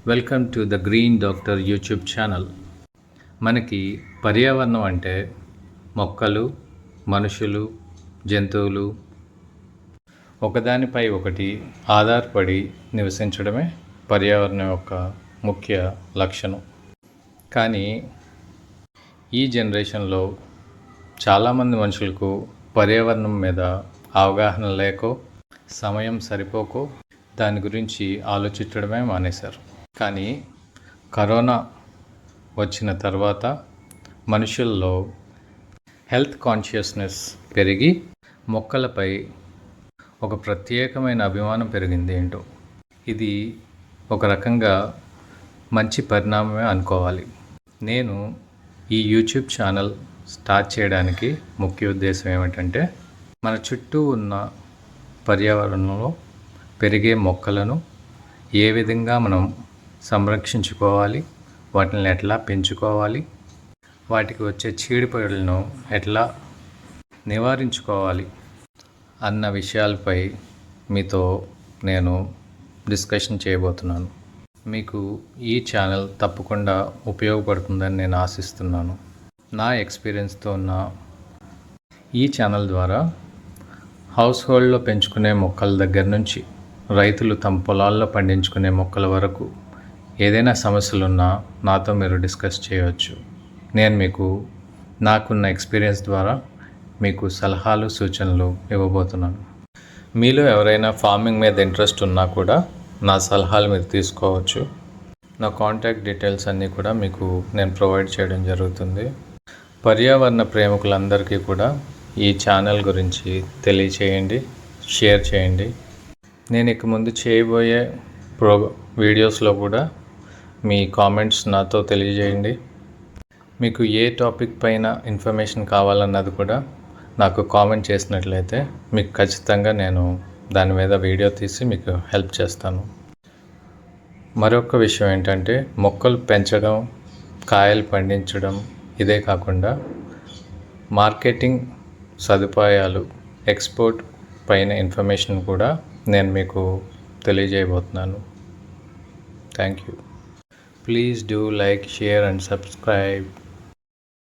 Welcome to the green doctor YouTube channel. మనకి పర్యావరణం అంటే మొక్కలు, మనుషులు, జంతువులు ఒకదానిపై ఒకటి ఆధారపడి నివసించడమే పర్యావరణం యొక్క ముఖ్య లక్షణం. కానీ ఈ జనరేషన్లో చాలామంది మనుషులకు పర్యావరణం మీద అవగాహన లేకో, సమయం సరిపోకో దాని గురించి ఆలోచించడమే మానేశారు. కానీ కరోనా వచ్చిన తర్వాత మనుషుల్లో హెల్త్ కాన్షియస్నెస్ పెరిగి మొక్కలపై ఒక ప్రత్యేకమైన అభిమానం పెరిగింది. ఏంటో ఇది ఒక రకంగా మంచి పరిణామమే అనుకోవాలి. నేను ఈ యూట్యూబ్ ఛానల్ స్టార్ట్ చేయడానికి ముఖ్య ఉద్దేశం ఏమిటంటే, మన చుట్టూ ఉన్న పర్యావరణంలో పెరిగే మొక్కలను ఏ విధంగా మనం సంరక్షించుకోవాలి, వాటిని ఎట్లా పెంచుకోవాలి, వాటికి వచ్చే చీడపీడలను ఎట్లా నివారించుకోవాలి అన్న విషయాలపై మీతో నేను డిస్కషన్ చేయబోతున్నాను. మీకు ఈ ఛానల్ తప్పకుండా ఉపయోగపడుతుందని నేను ఆశిస్తున్నాను. నా ఎక్స్పీరియన్స్తో ఉన్న ఈ ఛానల్ ద్వారా హౌస్ హోల్డ్లో పెంచుకునే మొక్కల దగ్గర నుంచి రైతులు తమ పొలాల్లో పండించుకునే మొక్కల వరకు ఏదైనా సమస్యలున్నా నాతో మీరు డిస్కస్ చేయవచ్చు. నేను మీకు నాకున్న ఎక్స్పీరియన్స్ ద్వారా మీకు సలహాలు, సూచనలు ఇవ్వబోతున్నాను. మీలో ఎవరైనా ఫార్మింగ్ మీద ఇంట్రెస్ట్ ఉన్నా కూడా నా సలహాలు మీరు తీసుకోవచ్చు. నా కాంటాక్ట్ డీటెయిల్స్ అన్నీ కూడా మీకు నేను ప్రొవైడ్ చేయడం జరుగుతుంది. పర్యావరణ ప్రేమికులందరికీ కూడా ఈ ఛానల్ గురించి తెలియచేయండి, షేర్ చేయండి. నేను ఇక ముందు చేయబోయే వీడియోస్లో కూడా మీ కామెంట్స్ నాతో తెలియజేయండి. మీకు ఏ టాపిక్ పైన ఇన్ఫర్మేషన్ కావాలన్నది కూడా నాకు కామెంట్ చేసినట్లయితే మీకు ఖచ్చితంగా నేను దాని మీద వీడియో తీసి మీకు హెల్ప్ చేస్తాను. మరొక విషయం ఏంటంటే, మొక్కలు పెంచడం, కాయలు పండించడం ఇదే కాకుండా మార్కెటింగ్ సదుపాయాలు, ఎక్స్పోర్ట్ పైన ఇన్ఫర్మేషన్ కూడా నేను మీకు తెలియజేయబోతున్నాను. Thank you. Please do like, share and subscribe.